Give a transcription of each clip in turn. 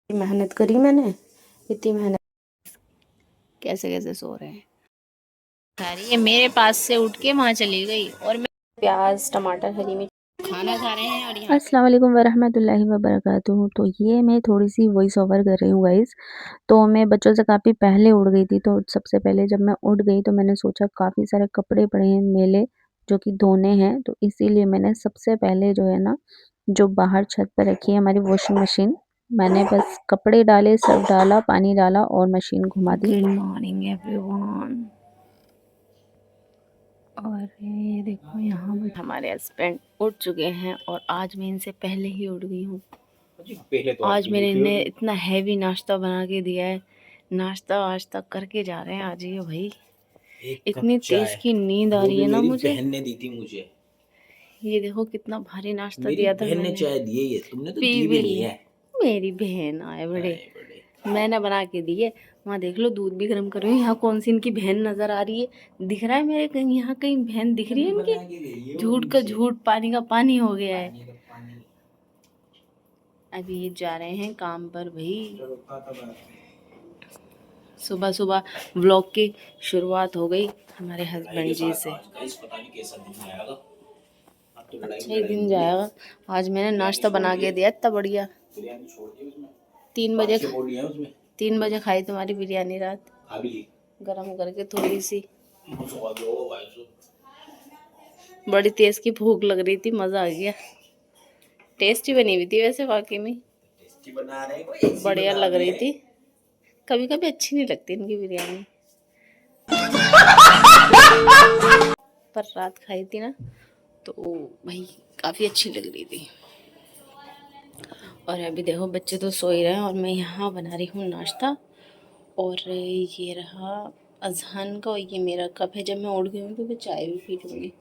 मेहनत करी मैंने, इतनी मेहनत। कैसे कैसे सो रहे हैं। ये मेरे पास से उठ के वहाँ चली गई और मैं प्याज टमाटर हरी मिर्च खाना खा रहे हैं। और यहाँ अस्सलाम वालेकुम वरहमतुल्लाहि वबरकातुहू। तो ये मैं थोड़ी सी वॉइस ओवर कर रही हूँ गाइस। तो मैं बच्चों से काफ़ी पहले उठ गई थी। तो सबसे पहले जब मैं उठ गई तो मैंने सोचा काफ़ी सारे कपड़े पड़े हैं मेले जो कि धोने हैं, तो इसीलिए मैंने सबसे पहले जो है ना, जो बाहर छत पर रखी है हमारी वॉशिंग मशीन, मैंने बस कपड़े डाले, सब डाला, पानी डाला और मशीन घुमा दी। Good morning everyone. और ये देखो यहाँ पर हमारे हस्बैंड उठ चुके हैं और आज मैं इनसे पहले ही उठ गई हूँ। आज मैंने इन्हें इतना हैवी नाश्ता बना के दिया है। नाश्ता वाश्ता करके जा रहे हैं आज ये भाई। इतनी तेज की नींद आ रही है ना मुझे। बहन ने दी थी मुझे। ये देखो कितना भारी नाश्ता दिया था मैंने। चाय दी है ये, तुमने तो दी भी नहीं है। मेरी बहन आए बड़े, मैंने बना के दी है। वहाँ देख लो दूध भी गर्म कर रही हूँ। यहाँ कौन सी इनकी बहन नजर आ रही है, दिख रहा है मेरे कहीं, यहाँ कहीं बहन दिख रही है इनकी? झूठ का झूठ, पानी का पानी हो गया है। अभी ये जा रहे हैं काम पर भाई। सुबह सुबह व्लॉग की शुरुआत हो गई हमारे हस्बैंड जी से। अच्छा ही दिन जाएगा। आज मैंने नाश्ता बना के दिया इतना बढ़िया। 3 बजे खाई तुम्हारी बिरयानी रात, गरम करके थोड़ी सी। बड़ी तेज की भूख लग रही थी, मजा आ गया। टेस्टी बनी हुई थी वैसे, वाकई में बढ़िया लग रही थी। कभी कभी अच्छी नहीं लगती इनकी बिरयानी, पर रात खाई थी ना तो भाई काफी अच्छी लग रही थी। और अभी देखो बच्चे तो सो ही रहे हैं और मैं यहाँ बना रही हूँ नाश्ता। और ये रहा अजहान का और ये मेरा कप है। जब मैं उठ गई हूँ तो मैं चाय भी पी लूँगी।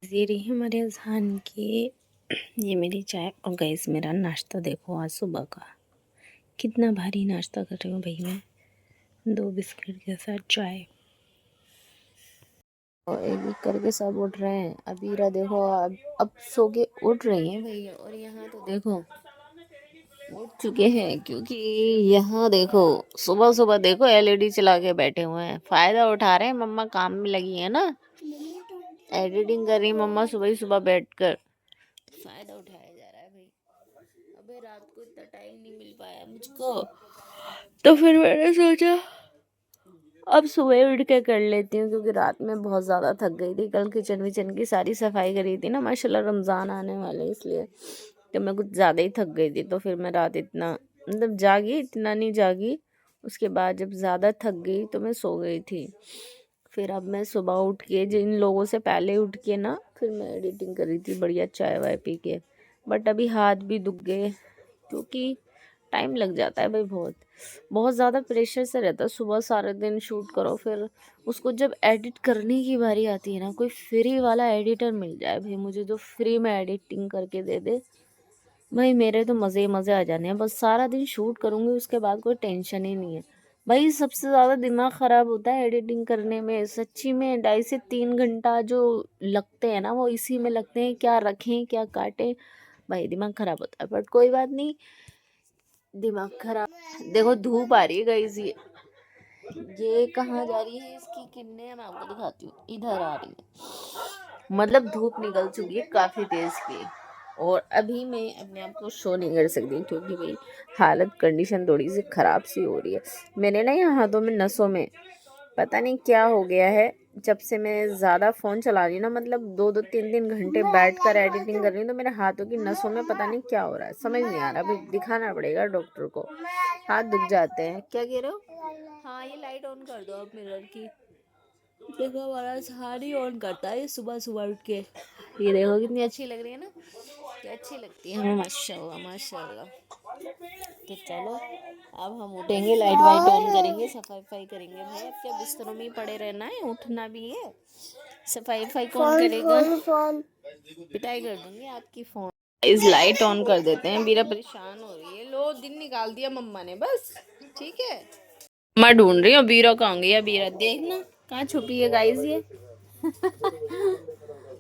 ये रही है हमारे अजहान की, ये मेरी चाय। और गाइस मेरा नाश्ता देखो आज सुबह का, कितना भारी नाश्ता कर रही हूँ भाई मैं। 2 बिस्किट के साथ चाय। और एक एक करके सब उठ रहे हैं। अबीरा देखो अब सो के उठ रही है भैया। और यहाँ तो देखो उठ चुके हैं, क्योंकि यहाँ देखो सुबह सुबह देखो एलईडी चला के बैठे हुए हैं, फायदा उठा रहे हैं। मम्मा काम में लगी है ना, एडिटिंग कर रही है मम्मा सुबह ही सुबह बैठकर। फायदा उठाया जा रहा है भाई। अबे रात को इतना टाइम नहीं मिल पाया मुझको, तो फिर मैंने सोचा अब सुबह उठ के कर लेती हूँ, क्योंकि रात में बहुत ज़्यादा थक गई थी। कल किचन विचन की सारी सफाई करी थी ना, माशाल्लाह रमज़ान आने वाले इसलिए तो मैं कुछ ज़्यादा ही थक गई थी। तो फिर मैं रात इतना मतलब जागी, इतना नहीं जागी। उसके बाद जब ज़्यादा थक गई तो मैं सो गई थी। फिर अब मैं सुबह उठ के जिन लोगों से पहले उठ के ना, फिर मैं एडिटिंग कर रही थी बढ़िया चाय वाय पी के। बट अभी हाथ भी दुख गए, क्योंकि टाइम लग जाता है भाई। बहुत बहुत ज़्यादा प्रेशर से रहता है। सुबह सारे दिन शूट करो, फिर उसको जब एडिट करने की बारी आती है ना, कोई फ्री वाला एडिटर मिल जाए भाई मुझे, जो फ्री में एडिटिंग करके दे दे भाई, मेरे तो मज़े ही मज़े आ जाने हैं। बस सारा दिन शूट करूँगी, उसके बाद कोई टेंशन ही नहीं है भाई। सबसे ज़्यादा दिमाग ख़राब होता है एडिटिंग करने में, सच्ची में। 2.5 से 3 घंटा जो लगते हैं ना, वो इसी में लगते हैं, क्या रखें क्या काटें भाई, दिमाग ख़राब होता है। बट कोई बात नहीं, दिमाग खराब। देखो धूप आ रही है गाइस, ये कहाँ जा रही है, इसकी किरणें मैं आपको दिखाती हूँ, इधर आ रही है। मतलब धूप निकल चुकी है काफ़ी तेज़ की। और अभी मैं अपने आप को शो नहीं कर सकती, क्योंकि भाई हालत कंडीशन थोड़ी सी ख़राब सी हो रही है। मैंने ना यहाँ हाथों में नसों में पता नहीं क्या हो गया है। जब से मैं ज़्यादा फ़ोन चला रही हूँ ना, मतलब 2-2 3-3 घंटे बैठ कर एडिटिंग कर रही हूँ, तो मेरे हाथों की नसों में पता नहीं क्या हो रहा है, समझ नहीं आ रहा। अभी दिखाना पड़ेगा डॉक्टर को, हाथ दुख जाते हैं। क्या कह रहे हो? हाँ ये लाइट ऑन कर दो आप मिरर की। देखो हमारा साड़ी ऑन करता है सुबह सुबह उठ के। ये देखो कितनी अच्छी लग रही है ना, क्या अच्छी लगती है हमें, माशाल्लाह माशाल्लाह। तो चलो अब हम उठेंगे, लाइट वाइट ऑन करेंगे, सफाई वफाई करेंगे भाई। अब क्या बिस्तरों में ही पड़े रहना है, उठना भी है। सफाई वफाई कौन करेगा? पिटाई कर दूंगी आपकी। फोन इस लाइट ऑन कर देते हैं, बीरा परेशान हो रही है। लो दिन निकाल दिया मम्मा ने बस, ठीक है। मैं ढूंढ रही हूँ बीरा कहाँ गई है। बीरा देखना कहाँ छुपी है गाइस ये।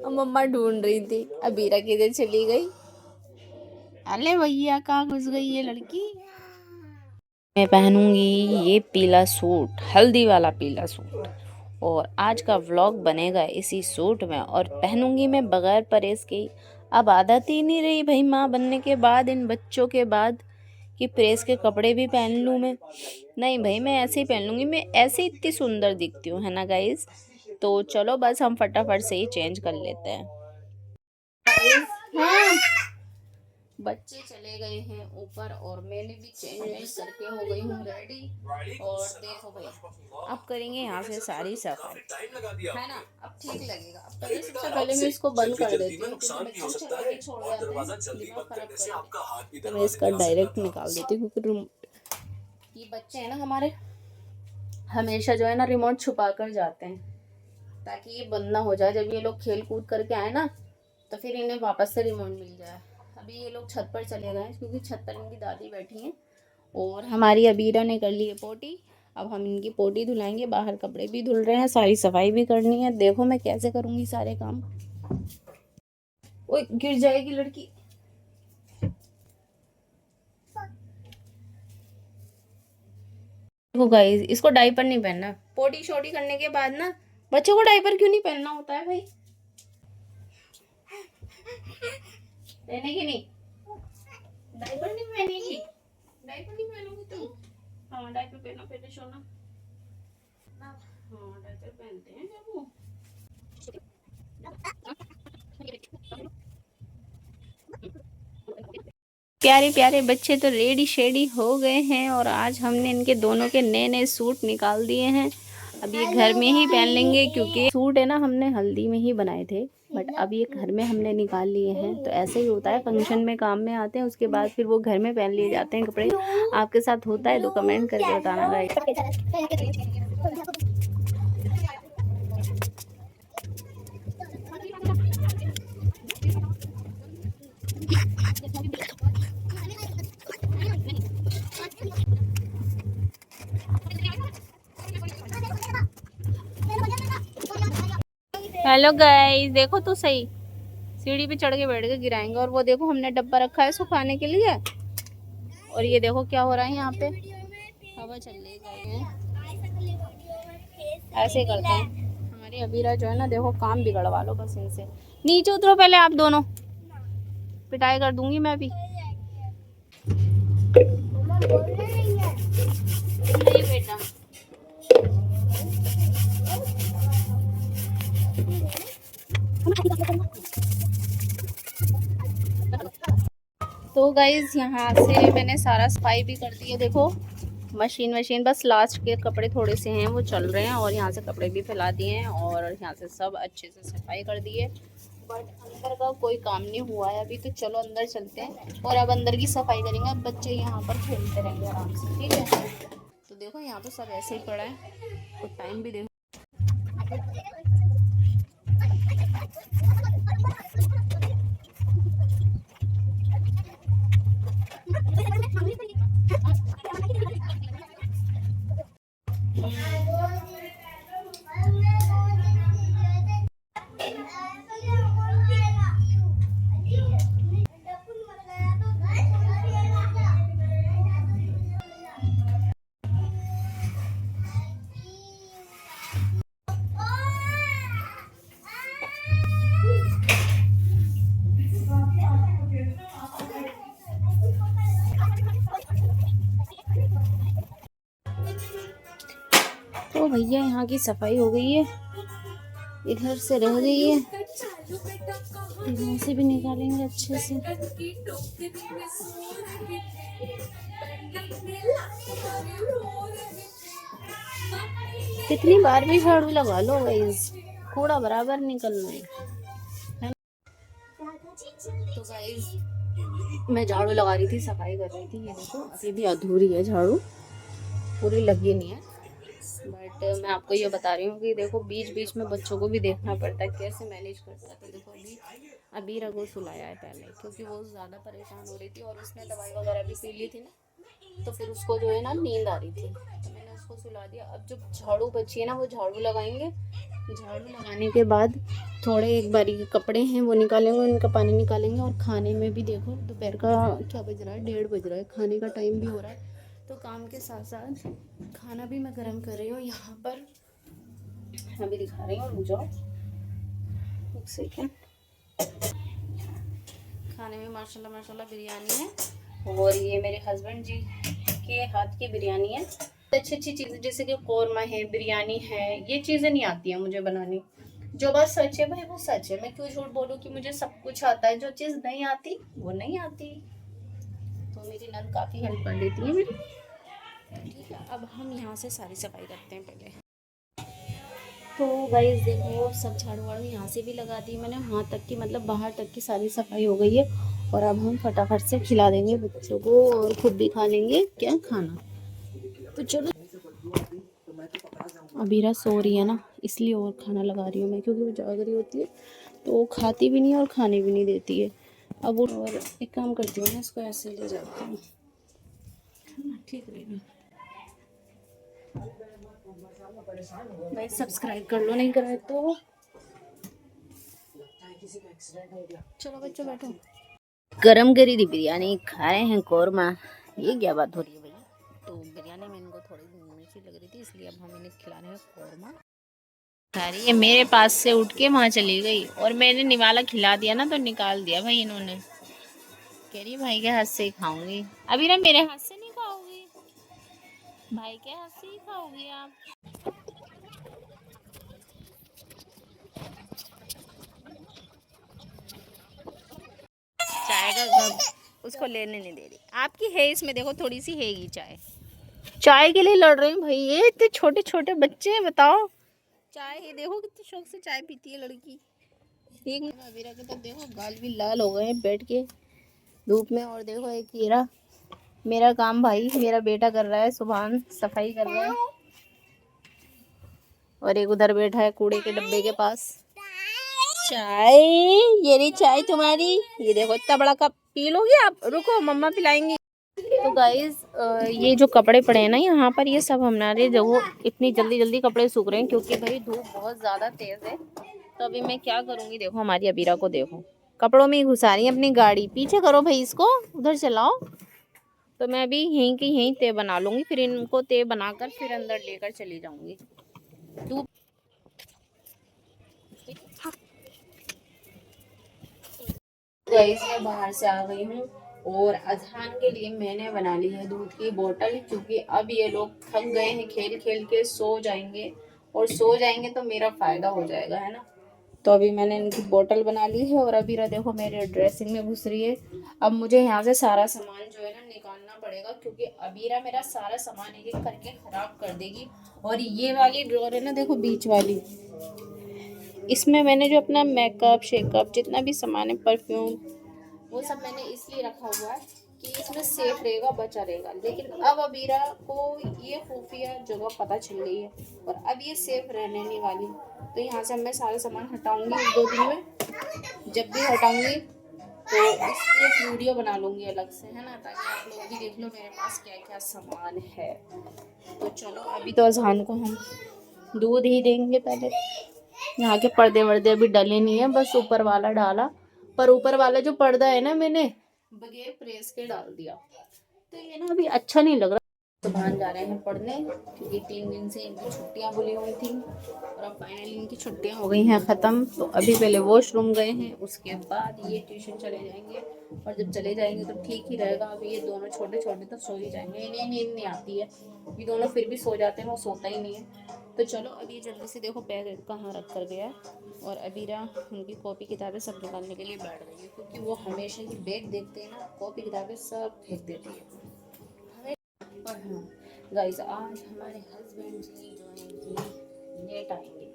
मम्मा ढूंढ रही थी, अब बीरा किधर चली गई। अरे भैया कहाँ घुस गई ये लड़की। मैं पहनूंगी ये पीला सूट, हल्दी वाला पीला सूट, और आज का व्लॉग बनेगा इसी सूट में, और पहनूंगी मैं बगैर परहेज के। अब आदत ही नहीं रही भाई माँ बनने के बाद, इन बच्चों के बाद, कि प्रेस के कपड़े भी पहन लूँ मैं। नहीं भाई मैं ऐसे ही पहन लूँगी, मैं ऐसे ही इतनी सुंदर दिखती हूँ, है ना गाइस। तो चलो बस हम फटाफट से ही चेंज कर लेते हैं। हाँ, बच्चे चले गए हैं ऊपर और मैंने भी चेंज वेंज करके हो गई हूँ रेडी। और देखो भाई अब करेंगे यहाँ से सारी सफाई, है ना। अब ठीक लगेगा। अब पहले सबसे पहले मैं इसको बंद कर देती हूँ क्योंकि बच्चे चला के छोड़ जाते हैं, दिमाग खराब करते हैं। तो मैं इसका डायरेक्ट निकाल देती हूँ क्योंकि ये बच्चे हैं ना हमारे, हमेशा जो है ना रिमोट छुपा कर जाते हैं ताकि ये बंद ना हो जाए। जब ये लोग खेल कूद करके आए ना तो फिर इन्हें वापस से रिमोट मिल जाए। अभी ये लोग छत पर चले गए हैं क्योंकि छत पर इनकी दादी बैठी हैं और हमारी अबीरा ने कर ली है पोटी। अब हम इनकी पोटी धुलाएंगे, बाहर कपड़े भी धुल रहे हैं, सारी सफाई भी करनी है। देखो मैं कैसे करूँगी सारे काम। ओए गिर जाएगी लड़की। देखो गाइस इसको डायपर नहीं पहनना। पोटी शोटी करने के बाद ना बच्चों को डायपर क्यों नहीं पहनना होता है भाई, पहने की नहीं? डायपर नहीं पहनेगी, डायपर नहीं पहनोगी तुम? हाँ डायपर पहनो पहले सोना। हाँ डायपर पहनते हैं जब वो। प्यारे प्यारे बच्चे तो रेडी शेडी हो गए हैं और आज हमने इनके दोनों के नए नए सूट निकाल दिए हैं। अब ये घर में ही पहन लेंगे क्योंकि सूट है ना हमने हल्दी में ही बनाए थे, बट अब ये घर में हमने निकाल लिए हैं। तो ऐसे ही होता है, फंक्शन में काम में आते हैं उसके बाद फिर वो घर में पहन लिए जाते हैं कपड़े। आपके साथ होता है तो कमेंट करके बताना गाइस। हेलो गाइस देखो तो सही, सीढ़ी पे चढ़ के बैठ के गिराएंगे। और वो देखो हमने डब्बा रखा है सुखाने के लिए, और ये देखो क्या हो रहा है यहाँ पे, हवा चल रही है। ऐसे ही करते हैं हमारी अबीरा जो है ना, देखो काम बिगड़वा लो बस इनसे। नीचे उतरो पहले आप दोनों, पिटाई कर दूंगी मैं भी। नहीं बेटा तो गाइज यहाँ से मैंने सारा सफाई भी कर दी है। देखो मशीन बस लास्ट के कपड़े थोड़े से हैं वो चल रहे हैं, और यहाँ से कपड़े भी फैला दिए हैं और यहाँ से सब अच्छे से सफाई कर दी है। बट अंदर का कोई काम नहीं हुआ है अभी, तो चलो अंदर चलते हैं और अब अंदर की सफाई करेंगे। अब बच्चे यहाँ पर खेलते रहेंगे आराम से, ठीक है। तो देखो यहाँ तो सब ऐसे ही पड़ा है, तो टाइम भी देखो। तो भैया यहाँ की सफाई हो गई है, इधर से रह गई है, इधर से भी निकालेंगे अच्छे से। कितनी बार भी झाड़ू लगा लो गाइस, कूड़ा बराबर निकलना है। तो गाइस मैं झाड़ू लगा रही थी, सफाई कर रही थी, ये देखो अभी भी अधूरी है, झाड़ू पूरी लगी नहीं है। बट मैं आपको ये बता रही हूँ कि देखो बीच बीच में बच्चों को भी देखना पड़ता है कैसे मैनेज करता है। तो देखो अभी रघु सुलाया है पहले, क्योंकि वो ज़्यादा परेशान हो रही थी और उसने दवाई वगैरह भी पी ली थी ना, तो फिर उसको जो है ना नींद आ रही थी, तो मैंने उसको सुला दिया। अब जो झाड़ू बची है ना वो झाड़ू लगाएंगे। झाड़ू लगाने के बाद थोड़े एक बारी के कपड़े हैं वो निकालेंगे, उनका पानी निकालेंगे। और खाने में भी देखो दोपहर का क्या बज रहा है, 1:30 बज रहा है, खाने का टाइम भी हो रहा है। तो काम के साथ साथ खाना भी मैं गर्म कर रही हूँ यहाँ पर। अभी दिखा रही हूँ, रुक जाओ एक सेकेंड। खाने में माशाल्लाह माशाल्लाह बिरयानी है, और ये मेरे हस्बैंड जी के हाथ की बिरयानी है। अच्छी अच्छी चीज़ें जैसे कि कौरमा है, बिरयानी है, ये चीज़ें नहीं आती हैं मुझे बनानी। जो बात सच है भाई वो सच है, मैं क्यों झूठ बोलूँ कि मुझे सब कुछ आता है। जो चीज़ नहीं आती वो नहीं आती। तो मेरी नंद काफ़ी हेल्प कर देती है मेरी। ठीक है, अब हम यहाँ से सारी सफाई करते हैं पहले। तो गाइस देखो सब झाड़ू वाड़ू यहाँ से भी लगा दी मैंने, वहाँ तक की मतलब बाहर तक की सारी सफाई हो गई है। और अब हम फटाफट से खिला देंगे बच्चों को और खुद भी खा लेंगे क्या खाना। तो चलो, अबीरा सो रही है ना इसलिए और खाना लगा रही हूँ मैं, क्योंकि वो जाग रही होती है तो वो खाती भी नहीं है और खाने भी नहीं देती है। अब वो, और एक काम करती हूँ ना, इसको ऐसे ले जाती हूँ, है ना, ठीक रहेगा। भाई सब्सक्राइब कर लो, नहीं कराए तो। चलो बच्चों बैठो। गरम करी थी बिरयानी, खा रहे हैं कौरमा। ये क्या बात हो रही है भैया। तो बिरयानी में इनको थोड़ी मिर्ची लग रही थी, इसलिए अब हम इन्हें खिला रहे हैं कौरमा। खा रही है, मेरे पास से उठ के वहाँ चली गई और मैंने निवाला खिला दिया ना तो निकाल दिया भाई इन्होंने। कह रही भाई के हाथ से ही खाऊंगी। अभी ना मेरे हाथ से नहीं खाओगी, भाई के हाथ से ही खाओगी आप। चाय का कप उसको लेने नहीं दे रही, आपकी है इसमें देखो थोड़ी सी हैगी चाय। चाय के लिए लड़ रहे हैं भाई, ये इतने छोटे छोटे बच्चे हैं, बताओ। चाय है, देखो कितने शौक से चाय पीती है लड़की। ठीक है, अबीरा के तो देखो गाल भी लाल हो गए हैं बैठ के धूप में। और देखो एक हीरा, मेरा काम भाई मेरा बेटा कर रहा है, सुभान सफाई कर रहा है। और एक उधर बैठा है कूड़े के डब्बे के पास। चाय, ये रही चाय तुम्हारी, ये देखो इतना बड़ा कप, पी लोगी आप, रुको मम्मा पिलाएंगी। तो गाइज ये जो कपड़े पड़े हैं ना यहाँ पर, ये सब हमारे देखो इतनी जल्दी जल्दी कपड़े सूख रहे हैं क्योंकि भाई धूप बहुत ज़्यादा तेज़ है। तो अभी मैं क्या करूँगी, देखो हमारी अबीरा को देखो कपड़ों में ही घुसा रही है अपनी गाड़ी। पीछे करो भाई इसको, उधर चलाओ। तो मैं अभी यहीं की यहीं तय बना लूँगी, फिर इनको तय बनाकर फिर अंदर लेकर चली जाऊँगी। धूप गाइस मैं बाहर से आ गई हूँ और अजहान के लिए मैंने बना ली है दूध की बोतल, क्योंकि अब ये लोग थक गए हैं खेल खेल के, सो जाएंगे। और सो जाएंगे तो मेरा फ़ायदा हो जाएगा, है ना। तो अभी मैंने इनकी बोतल बना ली है। और अभी देखो मेरे ड्रेसिंग में घुस रही है। अब मुझे यहाँ से सारा सामान जो है ना निकालना पड़ेगा, क्योंकि अबीरा मेरा सारा सामान एक एक करके ख़राब कर देगी। और ये वाली ड्रॉर है ना, देखो बीच वाली, इसमें मैंने जो अपना मेकअप शेकअप जितना भी सामान है, परफ्यूम, वो सब मैंने इसलिए रखा हुआ है कि इसमें सेफ रहेगा, बचा रहेगा। लेकिन अब अबीरा को ये खुफिया जगह पता चल गई है और अब ये सेफ रहने नहीं वाली। तो यहाँ से मैं सारे सामान हटाऊंगी 1-2 दिन में। जब भी हटाऊंगी तो इसकी एक वीडियो बना लूँगी अलग से, है ना, ताकि आप लोग भी देख लो मेरे पास क्या क्या सामान है। तो चलो अभी तो अजहान को हम दूध ही देंगे पहले। यहाँ के पर्दे वर्दे अभी डले नहीं है, बस ऊपर वाला डाला। पर ऊपर वाला जो पर्दा है ना मैंने बगैर प्रेस के डाल दिया, तो ये ना अभी अच्छा नहीं लग रहा। सुभान जा रहे हैं पढ़ने, क्योंकि 3 दिन से इनकी छुट्टियां बुली हुई थी और अब फाइनली इनकी छुट्टियां हो गई हैं ख़त्म। तो अभी पहले वॉशरूम गए हैं, उसके बाद ये ट्यूशन चले जाएंगे। और जब चले जाएंगे तो ठीक ही रहेगा। अभी ये दोनों छोटे छोटे तो सो ही जाएंगे, इन्हें नींद नहीं आती है, ये दोनों फिर भी सो जाते हैं, वो सोता ही नहीं है। तो चलो अभी जल्दी से देखो बैग कहाँ रख कर गया। और अबीरा उनकी कॉपी किताबें सब निकालने के लिए बैठ गई है, क्योंकि वो हमेशा ही बैग देखते हैं ना, कॉपी किताबें सब फेंक देती है। और हाँ गाइस, आज हमारे हस्बैंड जी जो हैं लेट आएंगे।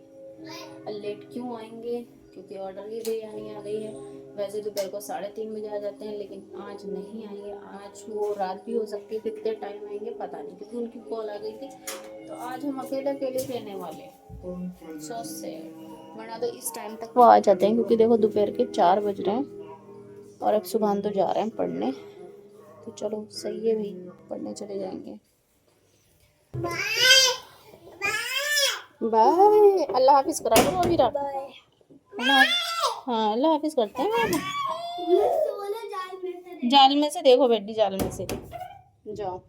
लेट क्यों आएंगे, क्योंकि ऑर्डर की बिरयानी आ गई है। वैसे दोपहर को 3:30 बजे आ जाते हैं, लेकिन आज नहीं आएंगे। आज वो रात भी हो सकती है, कितने टाइम आएंगे पता नहीं, क्योंकि उनकी कॉल आ गई थी। तो आज हम अकेले अकेले रहने वाले हैं, सो से, वरना तो इस टाइम तक वो आ जाते हैं, क्योंकि देखो दोपहर के 4 बज रहे हैं। और अब सुबह तो जा रहे हैं पढ़ने। तो चलो सही है भाई, पढ़ने चले जाएंगे। बाय, अल्लाह हाफिज करा दो अभी रात। हाँ अल्लाह हाफिज करते हैं। जाल में से देखो बेटी, जाल में से जाओ।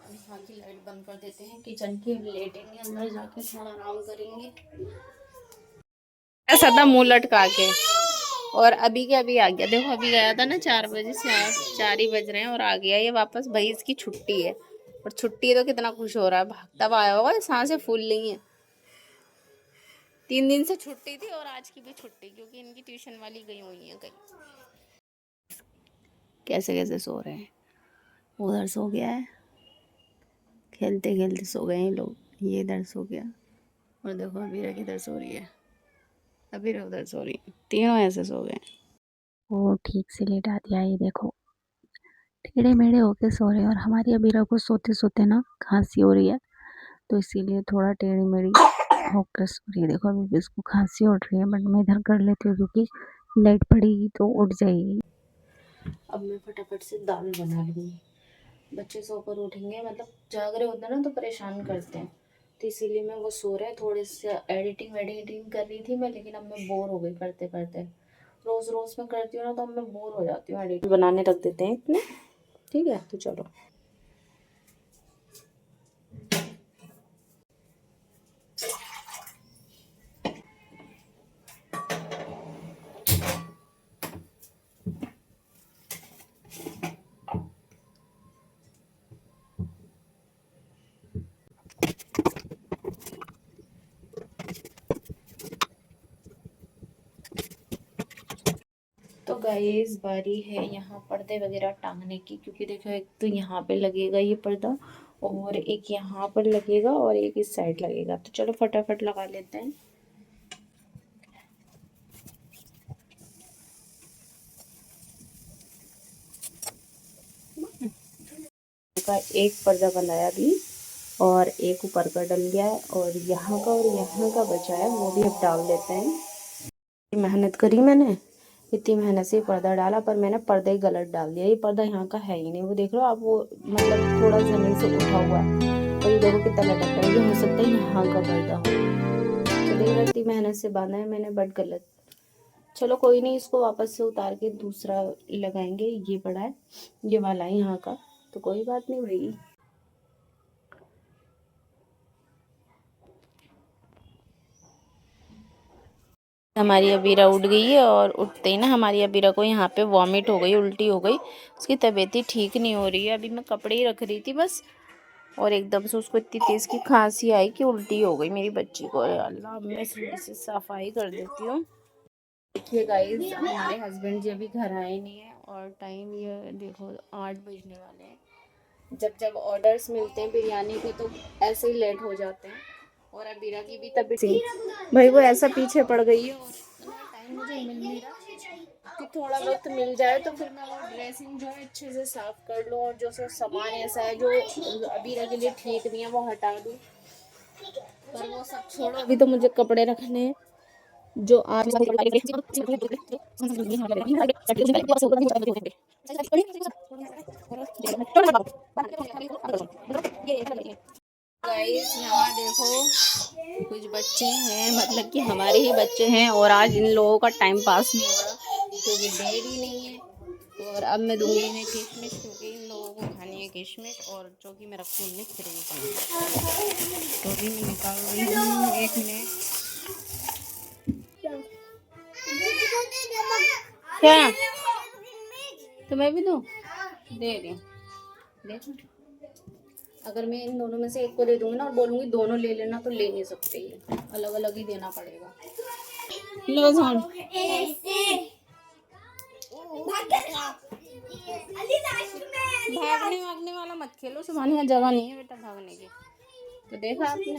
यहाँ की लाइट बंद कर देते हैं, किचन की लेटेंगे, अंदर जाके थोड़ा आराम करेंगे। ऐसा था मुंह लटका के। और अभी के अभी आ गया, देखो अभी गया था ना 4 बजे से, 4 ही बज रहे हैं और आ गया ये वापस। भाई इसकी छुट्टी है, और छुट्टी है तो कितना खुश हो रहा है, भागता हुआ आया होगा, सांसें फूल रही हैं। 3 दिन से छुट्टी थी और आज की भी छुट्टी, क्योंकि इनकी ट्यूशन वाली गई हुई है कहीं। कैसे कैसे सो रहे हैं, उधर सो गया है, खेलते खेलते सो गए हैं लोग, ये इधर सो गया। और देखो अबीरा किधर सो रही है, अबीरा उधर सो रही है, तीनों ऐसे सो गए। वो ठीक से लेटा दिया, ये देखो टेढ़े मेढ़े होके सो रहे हैं। और हमारी अबीरा को सोते सोते ना खांसी हो रही है, तो इसीलिए थोड़ा टेढ़ी मेढ़ी होकर सो रही है। देखो अभी भी इसको खांसी उठ रही है, बट मैं इधर कर लेती हूँ क्योंकि लाइट पड़ेगी तो उठ जाएगी। अब मैं फटाफट से दाल बना लूँगी, बच्चे सोकर उठेंगे, मतलब जाग रहे होते हैं ना तो परेशान करते हैं, तो इसीलिए मैं, वो सो रहे हैं, थोड़े से एडिटिंग वेडिटिंग कर रही थी मैं, लेकिन अब मैं बोर हो गई करते करते। रोज़ रोज़ मैं करती हूँ ना तो अब मैं बोर हो जाती हूँ, एडिट बनाने रख देते हैं इतने। ठीक है तो चलो। तो गाइस बारी है यहाँ पर्दे वगैरह टांगने की, क्योंकि देखो एक तो यहाँ पे लगेगा ये पर्दा, और एक यहाँ पर लगेगा, और एक इस साइड लगेगा, तो चलो फटाफट लगा लेते हैं। का एक पर्दा बनाया अभी, और एक ऊपर का डल गया है, और यहाँ का और यहाँ का बचा है, वो भी अब डाल देते हैं। मेहनत करी मैंने, इतनी मेहनत से पर्दा डाला, पर मैंने पर्दा ही गलत डाल दिया। ये पर्दा यहाँ का है ही नहीं, वो देख लो आप, वो मतलब थोड़ा जमीन से उठा हुआ है, और ये देखो कितना लटक रहा है, ये हो सकता है यहाँ का पर्दा हो। तो देख लो इतनी मेहनत से बांधा है मैंने, बट गलत। चलो कोई नहीं, इसको वापस से उतार के दूसरा लगाएंगे, ये पड़ा है, ये वाला है यहाँ का, तो कोई बात नहीं भाई। हमारी अबीरा उठ गई है, और उठते ही ना हमारी अबीरा को यहाँ पे वॉमिट हो गई, उल्टी हो गई, उसकी तबीयत ही ठीक नहीं हो रही है। अभी मैं कपड़े ही रख रही थी बस, और एकदम से उसको इतनी तेज़ की खांसी आई कि उल्टी हो गई मेरी बच्ची को। अरे अल्लाह, अब मैं जल्दी से सफाई कर देती हूँ। देखिए गाइस, हमारे हस्बैंड जी अभी घर आए नहीं है, और टाइम ये देखो 8 बजने वाले हैं। जब जब ऑर्डर्स मिलते हैं बिरयानी के तो ऐसे ही लेट हो जाते हैं, और अबीरा की भी तबीयत, भाई वो ऐसा पीछे पड़ गई है, और इतना टाइम मुझे मिल नहीं रहा कि थोड़ा वक्त मिल जाए तो फिर मैं वो ड्रेसिंग जो है अच्छे से साफ कर लूँ, और जो सो सामान ऐसा है जो अबीरा के लिए ठीक नहीं है वो हटा दूँ। पर वो सब छोड़ो, अभी तो मुझे कपड़े रखने हैं जो आप गाइस यहाँ देखो कुछ बच्चे हैं, मतलब कि हमारे ही बच्चे हैं, और आज इन लोगों का टाइम पास नहीं हो रहा क्योंकि डेयरी नहीं है। और अब मैं दूंगी इन्हें किशमिश, क्योंकि इन लोगों को खानी है किशमिश, और जो कि मैं रखूँगी फ्रिज में। तो भी मैं निकाल रही हूँ, 1 मिनट। क्या तो मैं भी दूँ, दे रही हूँ, देखो अगर मैं इन दोनों में से एक को दे दूंगी ना और बोलूँगी दोनों ले लेना, तो ले नहीं सकते, ये अलग अलग ही देना पड़ेगा। लो जान, भागने भागने वाला मत खेलो, सुबह यहाँ जगह नहीं है बेटा भागने की। तो देखा आपने,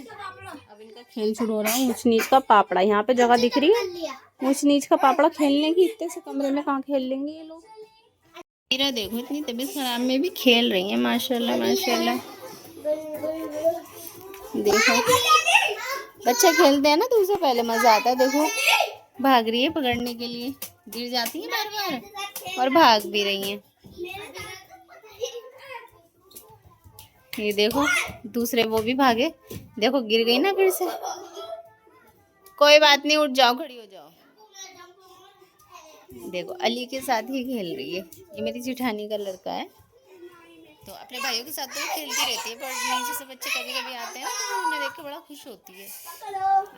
अब इनका खेल शुरू हो रहा है। ऊंच नीच का पापड़ा, यहाँ पे जगह दिख रही है, ऊंच नीच का पापड़ा खेलने की, इतने से कमरे में कहाँ खेल लेंगे ये लोग। मेरा देखो इतनी तबीयत खराब में भी खेल रही है, माशाल्लाह माशाल्लाह। देखो बच्चे खेलते हैं ना तो उसे पहले मजा आता है, देखो भाग रही है पकड़ने के लिए, गिर जाती हैं बार बार और भाग भी रही हैं। ये देखो दूसरे वो भी भागे, देखो गिर गई ना फिर से। कोई बात नहीं, उठ जाओ, खड़ी हो जाओ। देखो अली के साथ ही खेल रही है, ये मेरी जेठानी का लड़का है। तो अपने भाइयों के साथ तो खेलती रहती है, पर नीचे से बच्चे कभी कभी आते हैं तो उन्हें देख के बड़ा खुश होती है।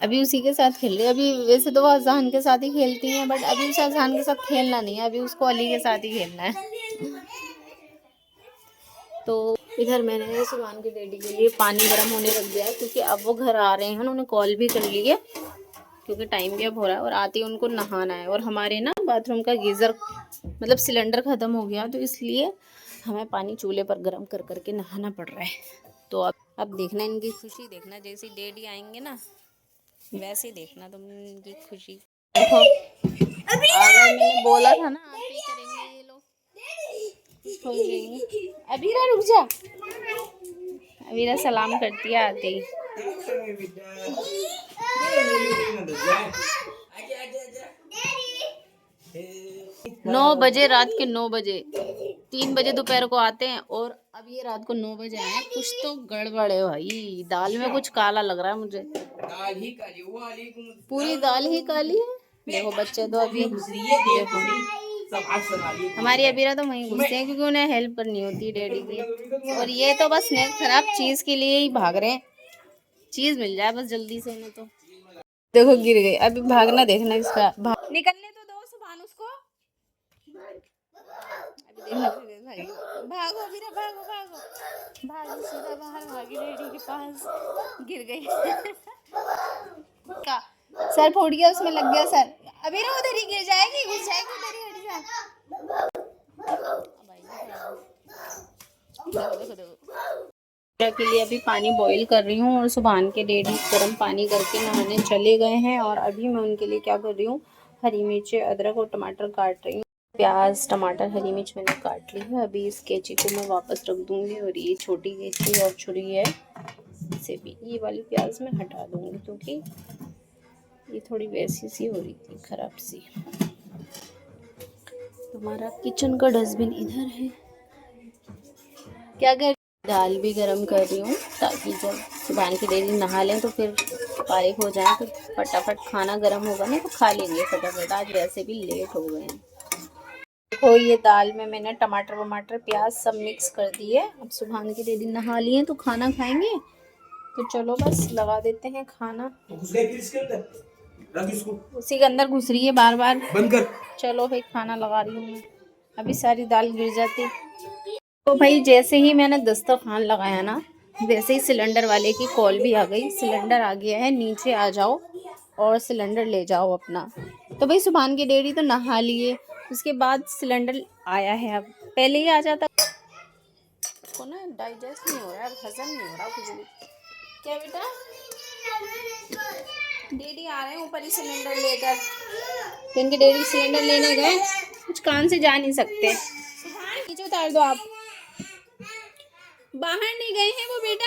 अभी उसी के साथ खेल रही है। अभी वैसे तो वो अजहान के साथ ही खेलती हैं, बट अभी उसे अजहान के साथ खेलना नहीं है, अभी उसको अली के साथ ही खेलना है। तो इधर मैंने सुभान के डैडी के लिए पानी गर्म होने रख दिया है, क्योंकि अब वो घर आ रहे हैं, उन्होंने कॉल भी कर ली है, क्योंकि टाइम भी अब हो रहा है और आते ही उनको नहाना है। और हमारे ना बाथरूम का गीज़र मतलब सिलेंडर ख़त्म हो गया, तो इसलिए हमें पानी चूल्हे पर गर्म कर करके नहाना पड़ रहा है। तो अब देखना इनकी खुशी, देखना जैसे डैडी आएंगे ना वैसे ही देखना तुम इनकी खुशी। देखो अगर मैंने बोला था ना आप ही करेंगे, ये लोग खुश हो जाएंगे। अबीरा रुक जा, अबीरा सलाम करती है आते ही। 9 बजे, रात के 9 बजे, 3 बजे दोपहर को आते हैं और अब ये रात को 9 बजे आए हैं। कुछ तो गड़बड़ है भाई, दाल में कुछ काला लग रहा है मुझे। दाल ही काली, पूरी दाल ही काली है। देखो बच्चे तो अभी देखो हमारी अबीरा तो वहीं घुसते हैं, क्योंकि उन्हें हेल्प करनी होती है डैडी की। और ये तो बस नेक खराब चीज के लिए ही भाग रहे हैं, चीज मिल जाए बस जल्दी से उन्हें। तो देखो गिर गई, अभी भागना देखना इसका, निकलने तो दो सुभान उसको। अभी देखना भागो वीरा, भागो भागो भागो, सीधा बाहर भागी डैडी के पास, गिर गई। का सर फूट गया, उसमें लग गया सर। अभी ना उधर ही गिर जाएगी, घुस जाएगी उधर ही, हट जा। देखो देखो देखो के लिए अभी पानी बॉईल कर रही हूँ और सुभान के डैडी गर्म पानी करके नहाने चले गए हैं। और अभी मैं उनके लिए क्या कर रही हूँ, हरी मिर्च, अदरक और टमाटर काट रही हूँ। प्याज, टमाटर, हरी मिर्च मैंने काट ली है। अभी इस कैंची को मैं वापस रख दूँगी और ये छोटी कैंची और छुरी है, इसे भी ये वाली प्याज मैं हटा दूँगी, क्योंकि ये थोड़ी वैसी सी हो रही थी, खराब सी। हमारा किचन का डस्टबिन इधर है। क्या कर, दाल भी गरम कर रही हूँ, ताकि जब सुभान की डैडी नहा लें तो फिर फारिग हो जाए तो फटाफट खाना गर्म होगा ना तो खा लेंगे फटाफट। आज वैसे भी लेट हो गए हैं। देखो ये दाल में मैंने टमाटर वमाटर प्याज सब मिक्स कर दिए। अब सुभान की डैडी नहा लिए तो खाना खाएंगे, तो चलो बस लगा देते हैं खाना। उसी के अंदर घुस रही है बार बार, बंद कर। चलो भाई खाना लगा रही हूँ मैं, अभी सारी दाल गिर जाती। तो भाई जैसे ही मैंने दस्तरखान लगाया ना, वैसे ही सिलेंडर वाले की कॉल भी आ गई, सिलेंडर आ गया है, नीचे आ जाओ और सिलेंडर ले जाओ अपना। तो भाई सुभान की डैडी तो नहा लिए, उसके बाद सिलेंडर आया है। अब पहले ही आ जाता को ना, डाइजेस्ट नहीं हो रहा है, हजम नहीं हो रहा कुछ भी। क्या बेटा, डैडी आ रहे हैं ऊपर ही सिलेंडर लेकर, तो इनके डैडी सिलेंडर लेने गए, कुछ कान से जा नहीं सकते। नीचे उतार दो आप, बाहर नहीं गए हैं वो बेटा।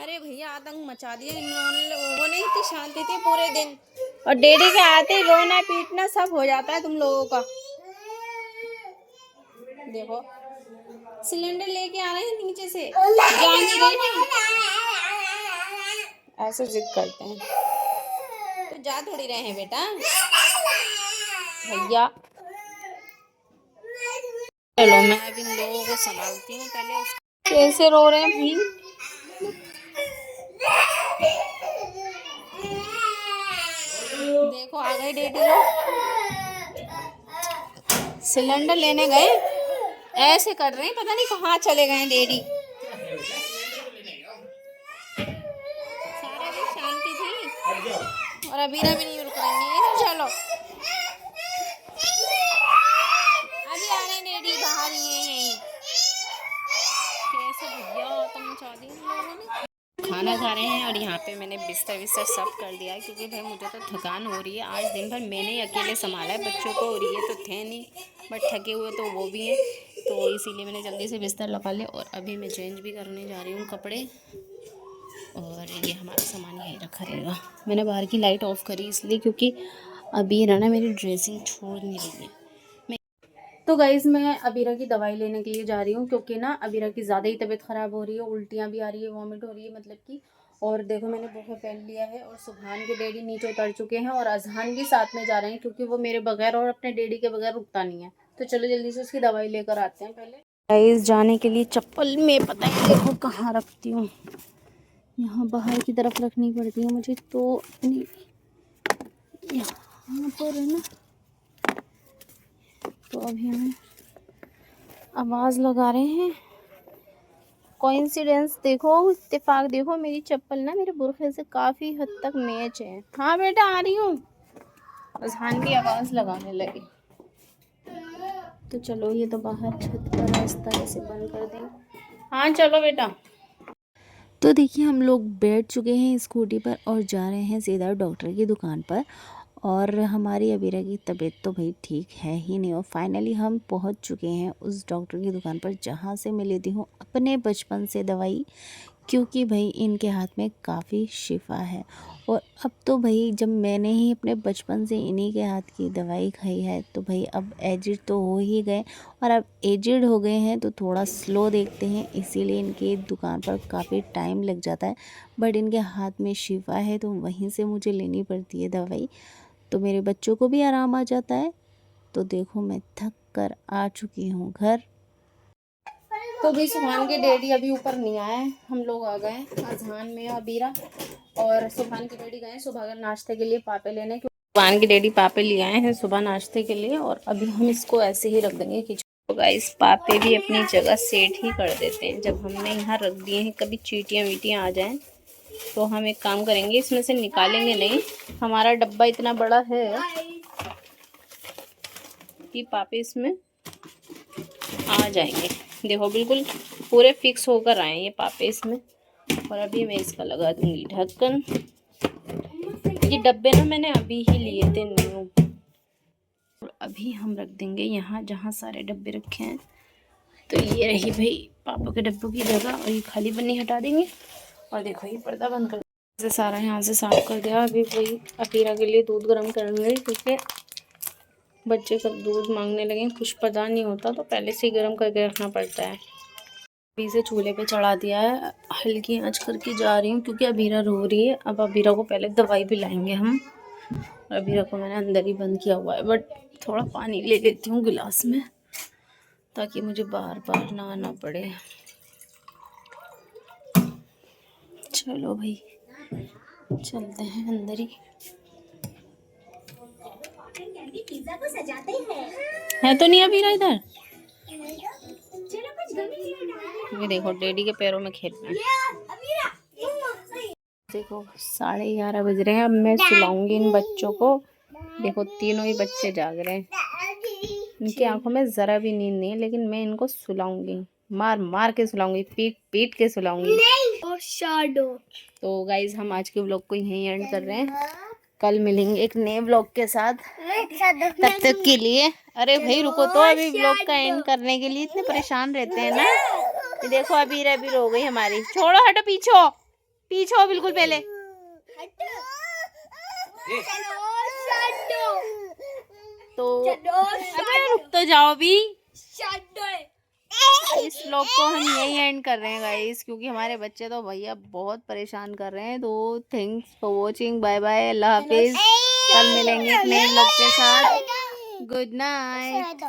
अरे भैया आतंक मचा दिया इन लोगों ने, इतनी शांति थी पूरे दिन, और डैडी के आते ही रोना पीटना सब हो जाता है तुम लोगों का। देखो सिलेंडर लेके आ रहे हैं नीचे से, जा नहीं रहे हैं, ऐसे जिद करते हैं, तो जा थोड़ी रहे हैं बेटा भैया। चलो मैं अब इन लोगों को संभालती हूँ पहले। कैसे रो रहे हैं भाई, देखो आ गए डैडी लोग, सिलेंडर लेने गए, ऐसे कर रहे हैं, पता नहीं कहाँ चले गए डैडी। सारा दिन शांति थी और अबीरा भी नहीं रुक रही है। चलो अभी आ रहे हैं डैडी, बाहर ही हैं। कैसे भैया तुम मचा दी इन लोगों ने। खाना खा रहे हैं और यहाँ पे मैंने बिस्तर विस्तर सब कर दिया है, क्योंकि भाई मुझे तो थकान हो रही है। आज दिन भर मैंने ही अकेले संभाला है बच्चों को, और ये तो थे नहीं, बट थके हुए तो वो भी हैं, तो इसीलिए मैंने जल्दी से बिस्तर लगा लिया। और अभी मैं चेंज भी करने जा रही हूँ कपड़े, और ये हमारा सामान यहीं रखा रहेगा। मैंने बाहर की लाइट ऑफ़ करी इसलिए, क्योंकि अबीरा ना मेरी ड्रेसिंग छोड़ नहीं रही है। तो गाइज़ मैं अबीरा की दवाई लेने के लिए जा रही हूँ, क्योंकि ना अबीरा की ज़्यादा ही तबीयत ख़राब हो रही है, उल्टियाँ भी आ रही है, वॉमिट हो रही है मतलब कि। और देखो मैंने बुफ़े पहन लिया है और सुभान के डैडी नीचे उतर चुके हैं और अजहान भी साथ में जा रहे हैं, क्योंकि वो मेरे बगैर और अपने डैडी के बगैर रुकता नहीं है। तो चलो जल्दी से उसकी दवाई लेकर आते हैं। पहले गाइज़ जाने के लिए चप्पल में पता है देखो कहाँ रखती हूँ, यहाँ बाहर की तरफ रखनी पड़ती है मुझे, तो अपनी यहाँ पर है ना। तो अभी हम आवाज़ लगा रहे हैं। कोइंसिडेंस देखो, इत्तेफाक देखो, मेरी चप्पल ना मेरे बुरखे से काफ़ी हद तक मैच है। हाँ बेटा आ रही हूँ। अजहान भी आवाज़ लगाने लगी। तो चलो ये तो बाहर छत का रास्ता ऐसे बंद कर दें। हाँ चलो बेटा। तो देखिए हम लोग बैठ चुके हैं स्कूटी पर और जा रहे हैं सीधा डॉक्टर की दुकान पर। और हमारी अबीरा की तबीयत तो भाई ठीक है ही नहीं, और फाइनली हम पहुंच चुके हैं उस डॉक्टर की दुकान पर जहां से मैं लेती हूँ अपने बचपन से दवाई, क्योंकि भाई इनके हाथ में काफ़ी शिफा है। और अब तो भाई जब मैंने ही अपने बचपन से इन्हीं के हाथ की दवाई खाई है, तो भाई अब एजिड तो हो ही गए, और अब एजिड हो गए हैं तो थोड़ा स्लो देखते हैं, इसीलिए इनकी दुकान पर काफ़ी टाइम लग जाता है। बट इनके हाथ में शिफा है तो वहीं से मुझे लेनी पड़ती है दवाई, तो मेरे बच्चों को भी आराम आ जाता है। तो देखो मैं थक कर आ चुकी हूँ घर। तो भी सुभान के डैडी अभी ऊपर नहीं आए, हम लोग आ गए, अजहान में अबीरा। और सुभान के डैडी गए सुबह का नाश्ते के लिए पापे लेने, क्योंकि सुभान के डैडी पापे ले आए हैं सुबह नाश्ते के लिए। और अभी हम इसको ऐसे ही रख देंगे किचन। तो गाइस पापे भी अपनी जगह सेट ही कर देते हैं जब हमने यहाँ रख दिए हैं। कभी चींटियाँ वीटियाँ आ जाएं तो हम एक काम करेंगे, इसमें से निकालेंगे नहीं। हमारा डब्बा इतना बड़ा है कि पापे इसमें आ जाएंगे। देखो बिल्कुल पूरे फिक्स होकर आए ये पापे इसमें। और अभी मैं इसका लगा दूंगी ढक्कन। ये डब्बे ना मैंने अभी ही लिए थे न्यू। और अभी हम रख देंगे यहाँ जहाँ सारे डब्बे रखे हैं। तो ये रही भाई पापा के डब्बों की जगह, और ये खाली पन्नी हटा देंगे। और देखो ये पर्दा बंद कर से सारा यहाँ से साफ कर दिया। अभी वही अबीरा के लिए दूध गर्म करेंगे, क्योंकि बच्चे कब दूध मांगने लगे कुछ पता नहीं होता, तो पहले से ही गर्म करके रखना पड़ता है। अभी से चूल्हे पे चढ़ा दिया है, हल्की आंच करके जा रही हूँ क्योंकि अबीरा रो रही है। अब अबीरा को पहले दवाई पिलाएंगे हम। अबीरा को मैंने अंदर ही बंद किया हुआ है, बट थोड़ा पानी ले लेती हूँ गिलास में, ताकि मुझे बार बार ना आना पड़े। चलो भाई चलते हैं अंदर ही। पिज़्ज़ा को सजाते हैं। है तो नहीं अबीरा इधर। ये देखो डैडी के पैरों में खेल रहे हैं। देखो 11:30 बज रहे हैं, अब मैं सुलाऊंगी इन बच्चों को। देखो तीनों ही बच्चे जाग रहे हैं, इनकी आंखों में ज़रा भी नींद नहीं है, लेकिन मैं इनको सुलाऊंगी, मार मार के सुलाऊंगी, पीट पीट के सुलाऊंगी। तो गाइज हम आज के व्लॉग को यहीं एंड कर रहे हैं, कल मिलेंगे एक नए व्लॉग के साथ। तब तक के लिए अरे भाई रुको, तो अभी व्लॉग का एंड करने के लिए इतने परेशान रहते हैं ना। ये देखो अबीरा भी रो गई हमारी। छोड़ो हटो, पीछे हो, पीछे हो बिल्कुल पहले। तो अबे रुक तो जाओ भी। इस व्लॉग को हम यही एंड कर रहे हैं गाइस, क्योंकि हमारे बच्चे तो भैया बहुत परेशान कर रहे हैं। तो thanks for watching, bye bye, Allah हाफिज। कल मिलेंगे एक नए व्लॉग के साथ। Good night.